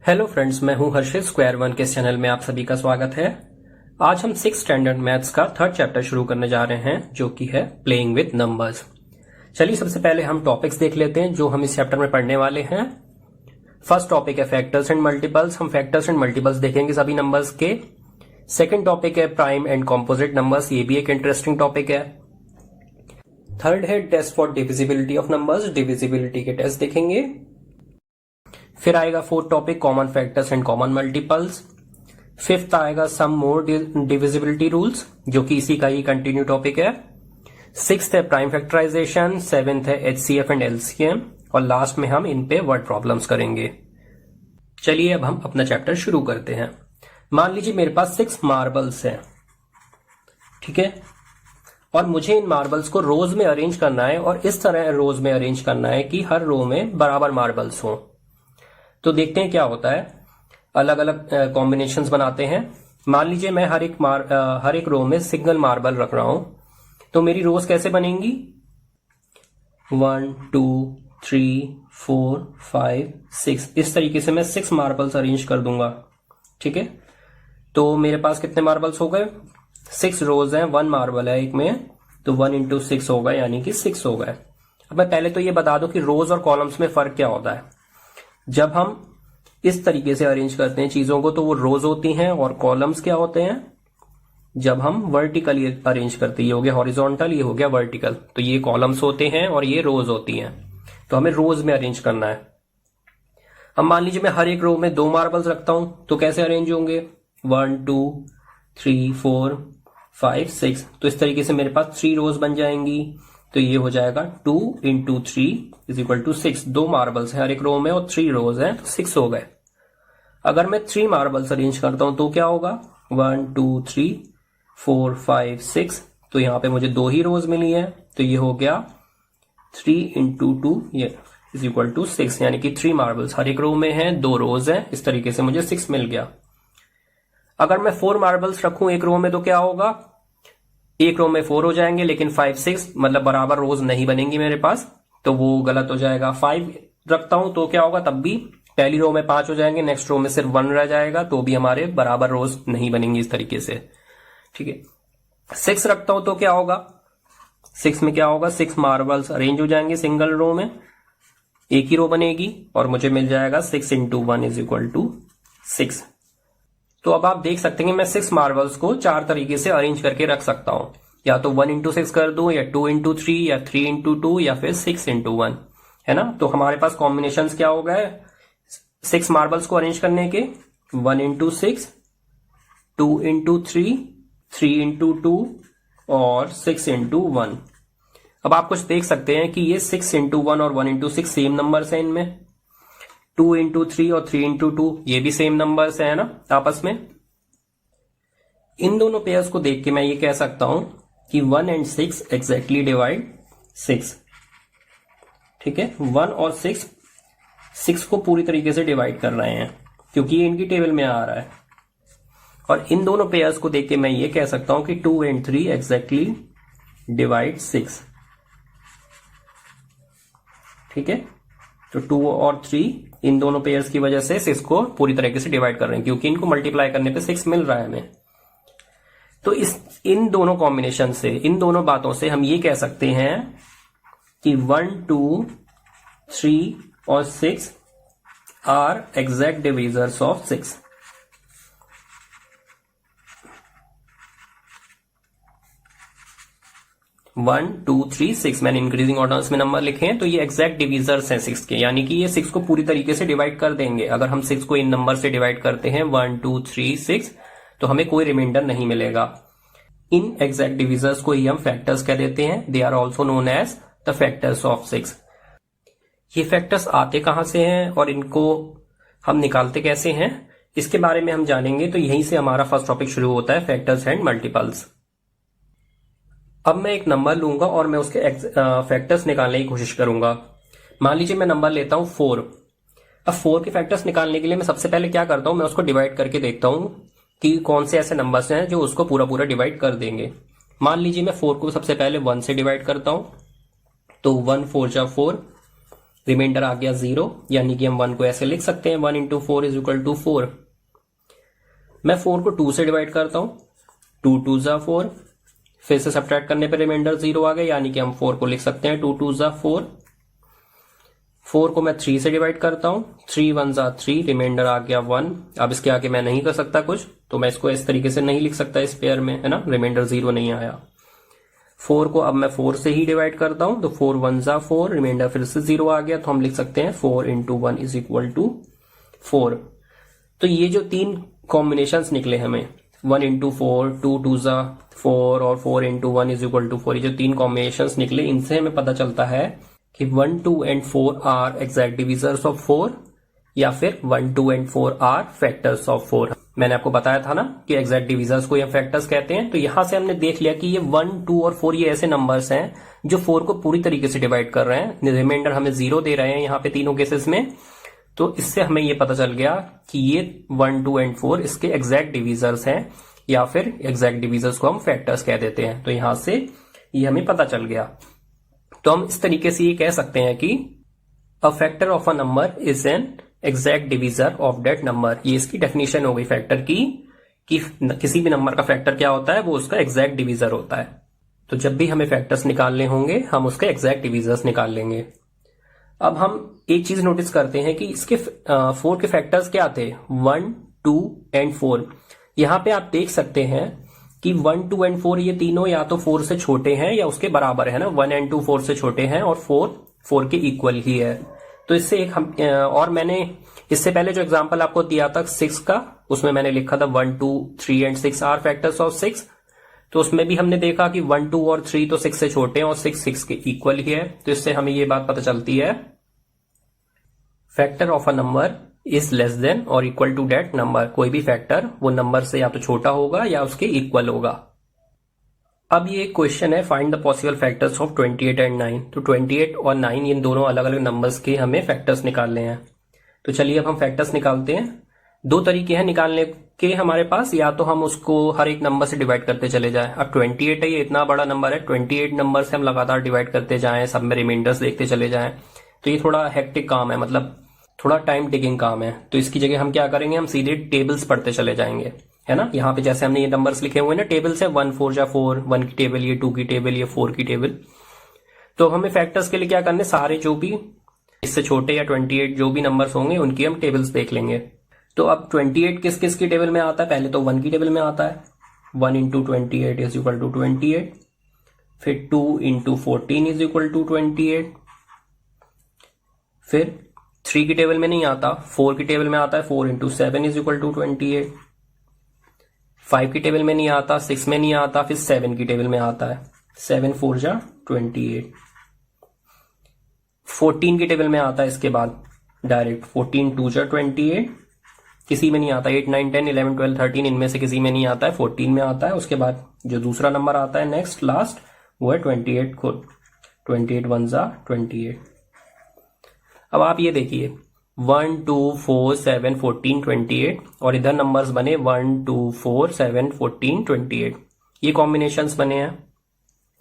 Hello friends, मैं हूं हर्षित। Square one के चैनल में आप सभी का स्वागत है। आज हम 6th स्टैंडर्ड मैथ्स का 3rd चैप्टर शुरू करने जा रहे हैं, जो कि है प्लेइंग विद नंबर्स। चलिए सबसे पहले हम टॉपिक्स देख लेते हैं जो हम इस चैप्टर में पढ़ने वाले हैं। फर्स्ट टॉपिक है फैक्टर्स एंड मल्टीपल्स। हम फैक्टर्स एंड मल्टीपल्स देखेंगे सभी नंबर्स के। सेकेंड टॉपिक है प्राइम एंड कॉम्पोजिट नंबर्स, ये भी एक इंटरेस्टिंग टॉपिक है। थर्ड है test for divisibility of numbers, divisibility के टेस्ट देखेंगे। फिर आएगा fourth topic common factors and common multiples. Fifth आएगा सम मोर डिविजिबिलिटी रूल्स, जो कि इसी का ही कंटिन्यू टॉपिक है। सिक्स्थ है प्राइम फैक्टराइजेशन। सेवेंथ है एचसीएफ एंड एलसीएम। और लास्ट में हम इन पे वर्ड प्रॉब्लम्स करेंगे। चलिए अब हम अपना चैप्टर शुरू करते हैं। मान लीजिए मेरे पास 6 मार्बल्स हैं, ठीक है, और मुझे इन मार्बल्स को रोज में अरेंज करना है और इस तरह रोज में अरेंज करना है कि हर रो में बराबर मार्बल्स हों। तो देखते हैं क्या होता है। अलग अलग कॉम्बिनेशंस बनाते हैं। मान लीजिए मैं हर एक रो में सिंगल मार्बल रख रहा हूं, तो मेरी रोज कैसे बनेंगी? 1 2 3 4 5 6, इस तरीके से मैं 6 मार्बल्स अरेंज कर दूंगा, ठीक है। तो मेरे पास कितने मार्बल्स हो गए? 6 रोज हैं, 1 मार्बल है एक में, तो 1 इंटू 6 होगा, यानी कि 6 हो गए। अब मैं पहले तो ये बता दूं कि रोज और कॉलम्स में फर्क क्या होता है। जब हम इस तरीके से अरेंज करते हैं चीजों को तो वो रोज होती हैं, और कॉलम्स क्या होते हैं? जब हम वर्टिकली अरेंज करते हैं, ये हो गया हॉरिजॉन्टल, ये हो गया वर्टिकल, तो ये कॉलम्स होते हैं और ये रोज होती हैं। तो हमें रोज में अरेंज करना है। अब मान लीजिए मैं हर एक रो में 2 मार्बल्स रखता हूं, तो कैसे अरेंज होंगे? 1 2 3 4 5 6, तो इस तरीके से मेरे पास 3 रोज बन जाएंगी। तो ये हो जाएगा 2 into 3 is equal to 6। 2 marbles है हर एक रो में और 3 रोज हैं, तो 6 हो गए। अगर मैं 3 मार्बल्स अरेंज करता हूं तो क्या होगा? 1 2 3 4 5 6, तो यहां पे मुझे 2 ही रोज मिली है, तो ये हो गया 3 इंटू 2 ये इज इक्वल टू 6, यानी कि 3 मार्बल्स हर एक रो में है, 2 रोज हैं, इस तरीके से मुझे 6 मिल गया। अगर मैं 4 मार्बल्स रखूं एक रो में तो क्या होगा? एक रो में 4 हो जाएंगे, लेकिन 5 6 मतलब बराबर रोज नहीं बनेंगी मेरे पास, तो वो गलत हो जाएगा। 5 रखता हूं तो क्या होगा? तब भी पहली रो में 5 हो जाएंगे, नेक्स्ट रो में सिर्फ 1 रह जाएगा, तो भी हमारे बराबर रोज नहीं बनेंगी इस तरीके से, ठीक है। 6 रखता हूं तो क्या होगा? 6 में क्या होगा? 6 मार्बल्स अरेंज हो जाएंगे सिंगल रो में, एक ही रो बनेगी, और मुझे मिल जाएगा 6 इंटू 1 इज इक्वल टू 6। तो अब आप देख सकते हैं कि मैं 6 मार्बल्स को 4 तरीके से अरेंज करके रख सकता हूं। या तो 1 इंटू 6 कर दूं, या 2 इंटू 3, या 3 इंटू 2, या फिर 6 इंटू 1, है ना। तो हमारे पास कॉम्बिनेशन क्या हो गए 6 मार्बल्स को अरेंज करने के? 1 इंटू 6, 2 इंटू 3, 3 इंटू 2 और 6 इंटू 1। अब आप कुछ देख सकते हैं कि ये 6 इंटू 1 और 1 इंटू 6 सेम नंबर्स हैं इनमें। 2 इंटू 3 और 3 इंटू 2 ये भी सेम नंबर्स है ना आपस में। इन दोनों पेयर्स को देख के मैं ये कह सकता हूं कि 1 एंड 6 एग्जैक्टली डिवाइड 6, ठीक है। 1 और 6 को पूरी तरीके से डिवाइड कर रहे हैं, क्योंकि ये इनकी टेबल में आ रहा है। और इन दोनों पेयर्स को देख के मैं ये कह सकता हूं कि 2 एंड 3 एग्जैक्टली डिवाइड 6, ठीक है। तो 2 और 3 इन दोनों पेयर्स की वजह से 6 को पूरी तरीके से डिवाइड कर रहे हैं, क्योंकि इनको मल्टीप्लाई करने पे 6 मिल रहा है हमें। तो इन दोनों कॉम्बिनेशन से, इन दोनों बातों से हम ये कह सकते हैं कि 1 2 3 और 6 आर एग्जैक्ट डिवीजर्स ऑफ 6। वन 2 3 6 मैंने इंक्रीजिंग ऑर्डर्स में नंबर लिखे हैं, तो ये एग्जैक्ट डिवीजर्स हैं 6 के, यानी कि ये 6 को पूरी तरीके से डिवाइड कर देंगे। अगर हम 6 को इन नंबर से डिवाइड करते हैं 1 2 3 6, तो हमें कोई रिमाइंडर नहीं मिलेगा। इन एग्जैक्ट डिवीजर्स को ही हम फैक्टर्स कह देते हैं। They are also known as the factors of 6। ये फैक्टर्स आते कहां से हैं और इनको हम निकालते कैसे हैं, इसके बारे में हम जानेंगे। तो यहीं से हमारा फर्स्ट टॉपिक शुरू होता है, फैक्टर्स एंड मल्टीपल्स। अब मैं एक नंबर लूंगा और मैं उसके फैक्टर्स निकालने की कोशिश करूंगा। मान लीजिए मैं नंबर लेता हूं 4। अब 4 के फैक्टर्स निकालने के लिए मैं सबसे पहले क्या करता हूं, मैं उसको डिवाइड करके देखता हूं कि कौन से ऐसे नंबर्स हैं जो उसको पूरा पूरा डिवाइड कर देंगे। मान लीजिए मैं 4 को सबसे पहले 1 से डिवाइड करता हूं, तो 1 4 जा 4, रिमाइंडर आ गया 0, यानी कि हम 1 को ऐसे लिख सकते हैं 1 इंटू 4 इज इक्वल टू 4। मैं 4 को 2 से डिवाइड करता हूं, 2 2 जा 4, फिर से सब्ट्रैक्ट करने पर रिमाइंडर 0 आ गया, यानी कि हम 4 को लिख सकते हैं 2 2 जा 4। 4 को मैं 3 से डिवाइड करता हूं, 3 1 जा 3, रिमाइंडर आ गया 1। अब इसके आगे मैं नहीं कर सकता कुछ, तो मैं इसको इस तरीके से नहीं लिख सकता इस पेयर में, है ना, रिमाइंडर 0 नहीं आया। 4 को अब मैं 4 से ही डिवाइड करता हूं, तो 4 1 जा 4, रिमाइंडर फिर से 0 आ गया, तो हम लिख सकते हैं 4 इंटू 1 इज इक्वल टू 4। तो ये जो 3 कॉम्बिनेशंस निकले हमें, 1 इंटू 4, 2 2 जा 4 और 4 इंटू 1 इज इक्वल टू 4, ये जो 3 कॉम्बिनेशंस निकले, इनसे हमें पता चलता है कि 1 2 and 4 are exact divisors of 4, या फिर 1 2 एंड 4 आर फैक्टर्स ऑफ 4। मैंने आपको बताया था ना कि एग्जैक्ट डिविजर्स को या फैक्टर्स कहते हैं। तो यहां से हमने देख लिया कि ये 1 2 और 4 ये ऐसे नंबर्स हैं जो 4 को पूरी तरीके से डिवाइड कर रहे हैं, रिमाइंडर हमें 0 दे रहे हैं यहाँ पे तीनों केसेस में। तो इससे हमें ये पता चल गया कि ये 1 2 एंड 4 इसके एग्जैक्ट डिविजर्स हैं, या फिर एग्जैक्ट डिविजर्स को हम फैक्टर्स कह देते हैं। तो यहां से ये हमें पता चल गया। तो हम इस तरीके से ये कह सकते हैं कि a factor of a number is an exact divisor of that number. ये इसकी डेफिनेशन हो गई फैक्टर की, कि किसी भी नंबर का फैक्टर क्या होता है, वो उसका एग्जैक्ट डिविजर होता है। तो जब भी हमें फैक्टर्स निकालने होंगे, हम उसके एग्जैक्ट डिविजर्स निकाल लेंगे। अब हम एक चीज नोटिस करते हैं कि इसके 4 के फैक्टर्स क्या थे, 1 2 एंड 4। यहां पे आप देख सकते हैं कि 1 2 एंड 4 ये तीनों या तो 4 से छोटे हैं या उसके बराबर है ना, 1 एंड 2 4 से छोटे हैं और 4 के इक्वल ही है। तो इससे एक हम और मैंने इससे पहले जो एग्जांपल आपको दिया था 6 का, उसमें मैंने लिखा था 1 2 3 एंड 6 आर फैक्टर्स ऑफ 6। तो उसमें भी हमने देखा कि 1 2 और 3 तो 6 से छोटे हैं और 6 6 के इक्वल ही है। तो इससे हमें ये बात पता चलती है, factor of a number is less than और इक्वल टू दैट नंबर। कोई भी फैक्टर वो नंबर से या तो छोटा होगा या उसके इक्वल होगा। अब ये एक क्वेश्चन है, find the possible factors of 28 and 9। तो 28 और 9 इन दोनों अलग अलग नंबर्स के हमें फैक्टर्स निकालने हैं। तो चलिए अब हम फैक्टर्स निकालते हैं। 2 तरीके हैं निकालने के हमारे पास, या तो हम उसको हर एक नंबर से डिवाइड करते चले जाएं। अब 28 है, ये इतना बड़ा नंबर है, 28 नंबर से हम लगातार डिवाइड करते जाएं, सब में रिमाइंडर्स देखते चले जाएं, तो ये थोड़ा हेक्टिक काम है, मतलब थोड़ा टाइम टेकिंग काम है। तो इसकी जगह हम क्या करेंगे, हम सीधे टेबल्स पढ़ते चले जाएंगे, है ना। यहाँ पे जैसे हमने ये नंबर्स लिखे हुए हैं ना, टेबल से 1 4 जा 4, 1 की टेबल, ये 2 की टेबल, ये 4 की टेबल। तो हमें फैक्टर्स के लिए क्या करने, सारे जो भी इससे छोटे या 28 जो भी नंबर्स होंगे उनकी हम टेबल्स देख लेंगे। तो अब 28 किस किस की टेबल में आता है, पहले तो 1 की टेबल में आता है, 1 इंटू 28 इज इक्वल टू 28। फिर 2 इंटू 14 इज इक्वल टू 28। फिर 3 की टेबल में नहीं आता, 4 की टेबल में आता है, 4 इंटू 7 इज इक्वल टू 28। 5 की टेबल में नहीं आता, 6 में नहीं आता, फिर 7 की टेबल में आता है, 7 4 जा 28। 14 की टेबल में आता है इसके बाद डायरेक्ट, 14 2 जा 28। किसी में नहीं आता, 8 9 10 11 12 13 इनमें से किसी में नहीं आता है, 14 में आता है। उसके बाद जो दूसरा नंबर आता है नेक्स्ट लास्ट, वो है 28 खुद, 28 1 जा 28। अब आप ये देखिए 1 2 4 7 14 28 और इधर नंबर्स बने 1 2 4 7 14 28, ये कॉम्बिनेशंस बने हैं।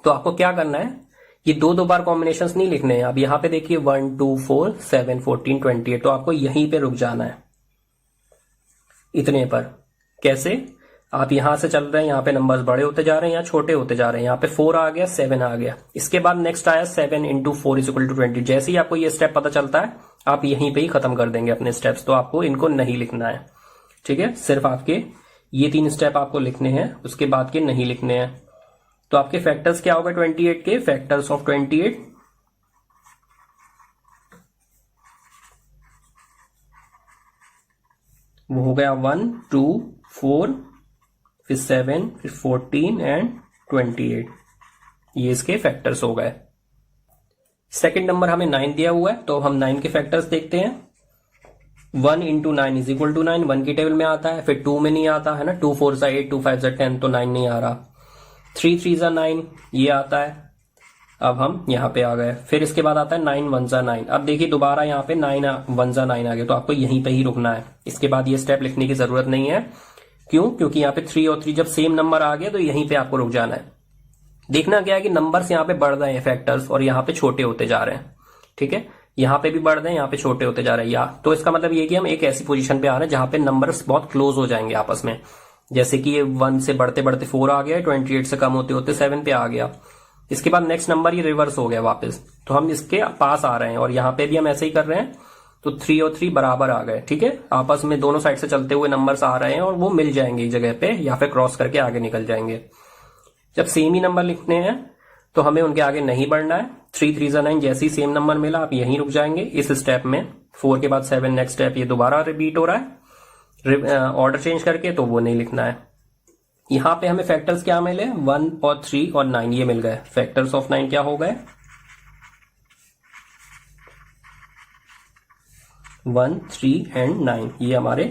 तो आपको क्या करना है, ये 2 बार कॉम्बिनेशंस नहीं लिखने हैं। अब यहां पे देखिए 1 2 4 7 14 28, तो आपको यहीं पे रुक जाना है, इतने पर। कैसे, आप यहां से चल रहे हैं, यहाँ पे नंबर्स बड़े होते जा रहे हैं या छोटे होते जा रहे हैं। यहाँ पे 4 आ गया, 7 आ गया, इसके बाद नेक्स्ट आया 7 इंटू 4 इज इक्वल टू 20। जैसे ही आपको ये स्टेप पता चलता है, आप यहीं पे ही खत्म कर देंगे अपने स्टेप्स, तो आपको इनको नहीं लिखना है, ठीक है। सिर्फ आपके ये 3 स्टेप आपको लिखने हैं, उसके बाद के नहीं लिखने हैं। तो आपके फैक्टर्स क्या होगा 28 के, फैक्टर्स ऑफ 28, वो हो गया 1 2 4 फिर 7 फिर 14 एंड 28, ये इसके फैक्टर्स हो गए। सेकेंड नंबर हमें 9 दिया हुआ है, तो हम 9 के फैक्टर्स देखते हैं। 1 इंटू 9 इज इक्वल टू 9, 1 की टेबल में आता है, फिर 2 में नहीं आता है ना, 2 4 जा 8, 2 5 जा 10, तो 9 नहीं आ रहा। 3 3 जा 9, ये आता है। अब हम यहाँ पे आ गए, फिर इसके बाद आता है 9 1 जा 9। अब देखिए दोबारा यहाँ पे 9 1 जा 9 आ गया, तो आपको यहीं पे ही रुकना है, इसके बाद ये स्टेप लिखने की जरूरत नहीं है। क्यों, क्योंकि यहाँ पे 3 और 3 जब सेम नंबर आ गया तो यहीं पे आपको रुक जाना है। देखना क्या है कि नंबर्स यहाँ पे बढ़ रहे हैं फैक्टर्स, और यहाँ पे छोटे होते जा रहे हैं, ठीक है। यहाँ पे भी बढ़ रहे हैं, यहाँ पे छोटे होते जा रहे हैं। या तो इसका मतलब ये कि हम एक ऐसी पोजीशन पे आ रहे हैं जहां पे नंबर्स बहुत क्लोज हो जाएंगे आपस में। जैसे कि ये 1 से बढ़ते बढ़ते 4 आ गया, 28 से कम होते होते 7 पे आ गया। इसके बाद नेक्स्ट नंबर ये रिवर्स हो गया वापस, तो हम इसके पास आ रहे हैं। और यहाँ पे भी हम ऐसे ही कर रहे हैं, तो 3 और 3 बराबर आ गए। ठीक है, आपस में दोनों साइड से चलते हुए नंबर्स आ रहे हैं और वो मिल जाएंगे इस जगह पे, या फिर क्रॉस करके आगे निकल जाएंगे। जब सेम ही नंबर लिखने हैं तो हमें उनके आगे नहीं बढ़ना है। 3 3 9, जैसे ही सेम नंबर मिला आप यहीं रुक जाएंगे इस स्टेप में। 4 के बाद 7 नेक्स्ट स्टेप, ये दोबारा रिपीट हो रहा है ऑर्डर चेंज करके, तो वो नहीं लिखना है। यहां पे हमें फैक्टर्स क्या मिले, 1 और 3 और 9 ये मिल गए। फैक्टर्स ऑफ 9 क्या हो गए, 1 3 एंड 9, ये हमारे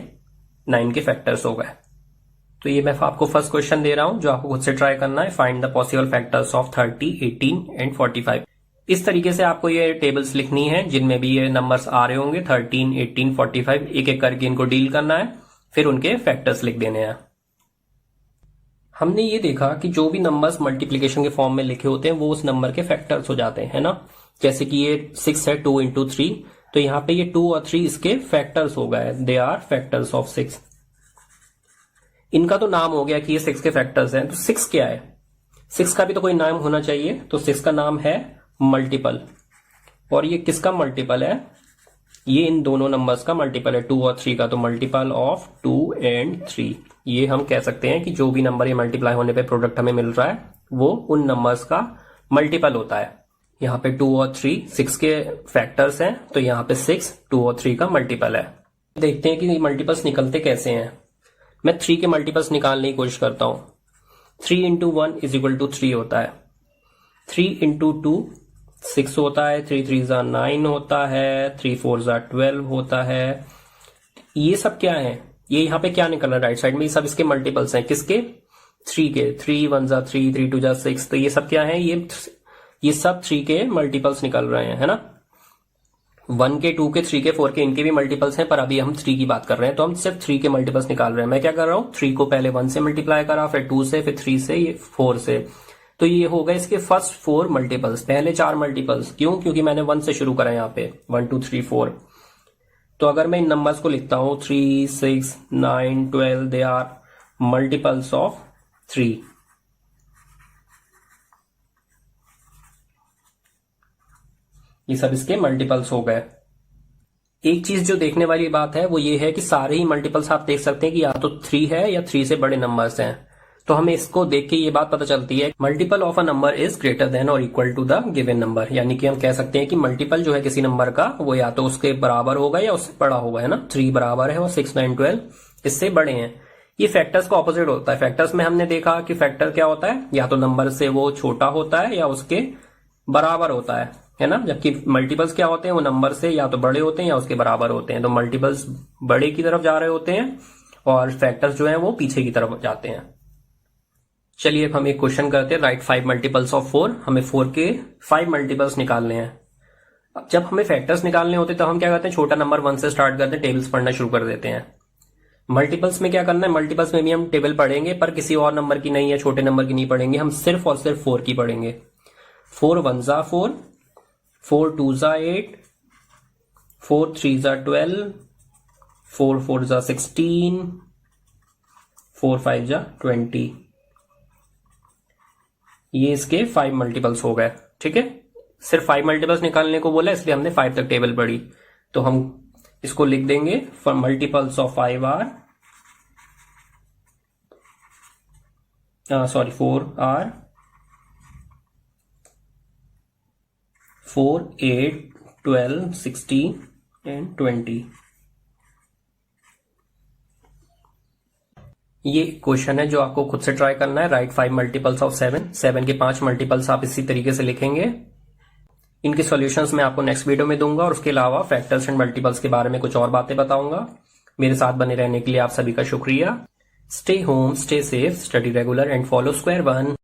9 के फैक्टर्स हो गए। तो ये मैं आपको फर्स्ट क्वेश्चन दे रहा हूं जो आपको खुद से ट्राई करना है। Find the possible factors of 30, 18 and 45। इस तरीके से आपको ये टेबल्स लिखनी है जिनमें भी ये नंबर्स आ रहे होंगे 13, 18, 45, एक एक करके इनको डील करना है, फिर उनके फैक्टर्स लिख देने हैं। हमने ये देखा कि जो भी नंबर्स मल्टीप्लीकेशन के फॉर्म में लिखे होते हैं वो उस नंबर के फैक्टर्स हो जाते हैं, है ना। जैसे कि ये 6 है, 2 इंटू 3, तो यहाँ पे ये 2 और 3 इसके फैक्टर्स हो गए, दे आर फैक्टर्स ऑफ 6। इनका तो नाम हो गया कि ये 6 के फैक्टर्स हैं। तो 6 क्या है, 6 का भी तो कोई नाम होना चाहिए। तो 6 का नाम है मल्टीपल। और ये किसका मल्टीपल है, ये इन दोनों नंबर्स का मल्टीपल है, 2 और 3 का। तो मल्टीपल ऑफ 2 एंड 3, ये हम कह सकते हैं कि जो भी नंबर ये मल्टीप्लाई होने पे प्रोडक्ट हमें मिल रहा है वो उन नंबर्स का मल्टीपल होता है। यहाँ पे 2 और 3 6 के फैक्टर्स हैं, तो यहाँ पे 6 2 और 3 का मल्टीपल है। देखते हैं कि ये मल्टीपल्स निकलते कैसे हैं। मैं 3 के मल्टीपल्स निकालने की कोशिश करता हूं। 3 इंटू 1 इज इक्वल टू 3 होता है। 3 इंटू 2 6 होता है। 3 3 जा 9 होता है। 3 4 जा 12 होता है। ये सब क्या है, ये यहाँ पे क्या निकल रहा है राइट साइड में, ये सब इसके मल्टीपल्स हैं। किसके, 3 के। 3 1 जा 3, 3 2 जा 6, तो ये सब क्या है, ये सब 3 के मल्टीपल्स निकल रहे हैं, है ना। 1 के, 2 के, 3 के, 4 के, इनके भी मल्टीपल्स हैं, पर अभी हम 3 की बात कर रहे हैं, तो हम सिर्फ 3 के मल्टीपल्स निकाल रहे हैं। मैं क्या कर रहा हूं, 3 को पहले 1 से मल्टीप्लाई करा, फिर 2 से, फिर 3 से, ये 4 से। तो ये हो गए इसके फर्स्ट 4 मल्टीपल्स, पहले 4 मल्टीपल्स। क्यों, क्योंकि मैंने 1 से शुरू करा यहाँ पे, 1 2 3 4। तो अगर मैं इन नंबर्स को लिखता हूं 3 6 9 12, दे आर मल्टीपल्स ऑफ 3। ये सब इसके मल्टीपल्स हो गए। एक चीज जो देखने वाली बात है वो ये है कि सारे ही मल्टीपल्स आप देख सकते हैं कि या तो 3 है या 3 से बड़े नंबर्स हैं। तो हमें इसको देख के ये बात पता चलती है, multiple of a number is greater than और equal to the given number. यानी कि हम कह सकते हैं कि मल्टीपल जो है किसी नंबर का वो या तो उसके बराबर होगा या उससे बड़ा होगा, है ना। 3 बराबर है और 6 9 12 इससे बड़े हैं। ये फैक्टर्स का ऑपोजिट होता है। फैक्टर्स में हमने देखा कि फैक्टर क्या होता है, या तो नंबर से वो छोटा होता है या उसके बराबर होता है ना। जबकि मल्टीपल्स क्या होते हैं, वो नंबर से या तो बड़े होते हैं या उसके बराबर होते हैं। तो मल्टीपल्स बड़े की तरफ जा रहे होते हैं और फैक्टर्स जो हैं वो पीछे की तरफ जाते हैं। चलिए अब हम एक क्वेश्चन करते हैं, राइट 5 मल्टीपल्स ऑफ 4। हमें 4 के 5 मल्टीपल्स निकालने हैं। अब जब हमें फैक्टर्स निकालने होते हैं तो हम क्या करते हैं, छोटा नंबर 1 से स्टार्ट करते हैं, टेबल्स पढ़ना शुरू कर देते हैं। मल्टीपल्स में क्या करना है, मल्टीपल्स में भी हम टेबल पढ़ेंगे पर किसी और नंबर की नहीं है, छोटे नंबर की नहीं पढ़ेंगे, हम सिर्फ और सिर्फ 4 की पढ़ेंगे। 4 1 जा 4, 4 2 जा 8, 4 3 जा 12, 4 4 जा 16, 4 5 जा 20। ये इसके 5 मल्टीपल्स हो गए। ठीक है, सिर्फ 5 मल्टीपल्स निकालने को बोला इसलिए हमने 5 तक टेबल पढ़ी। तो हम इसको लिख देंगे, for multiples of 5 are 4 are 4 8 12 16 and 20। ये क्वेश्चन है जो आपको खुद से ट्राई करना है। Right 5 multiples of 7। 7 के 5 मल्टीपल्स आप इसी तरीके से लिखेंगे। इनके सॉल्यूशंस मैं आपको नेक्स्ट वीडियो में दूंगा और उसके अलावा फैक्टर्स एंड मल्टीपल्स के बारे में कुछ और बातें बताऊंगा। मेरे साथ बने रहने के लिए आप सभी का शुक्रिया। Stay home, stay safe, study regular and follow square one.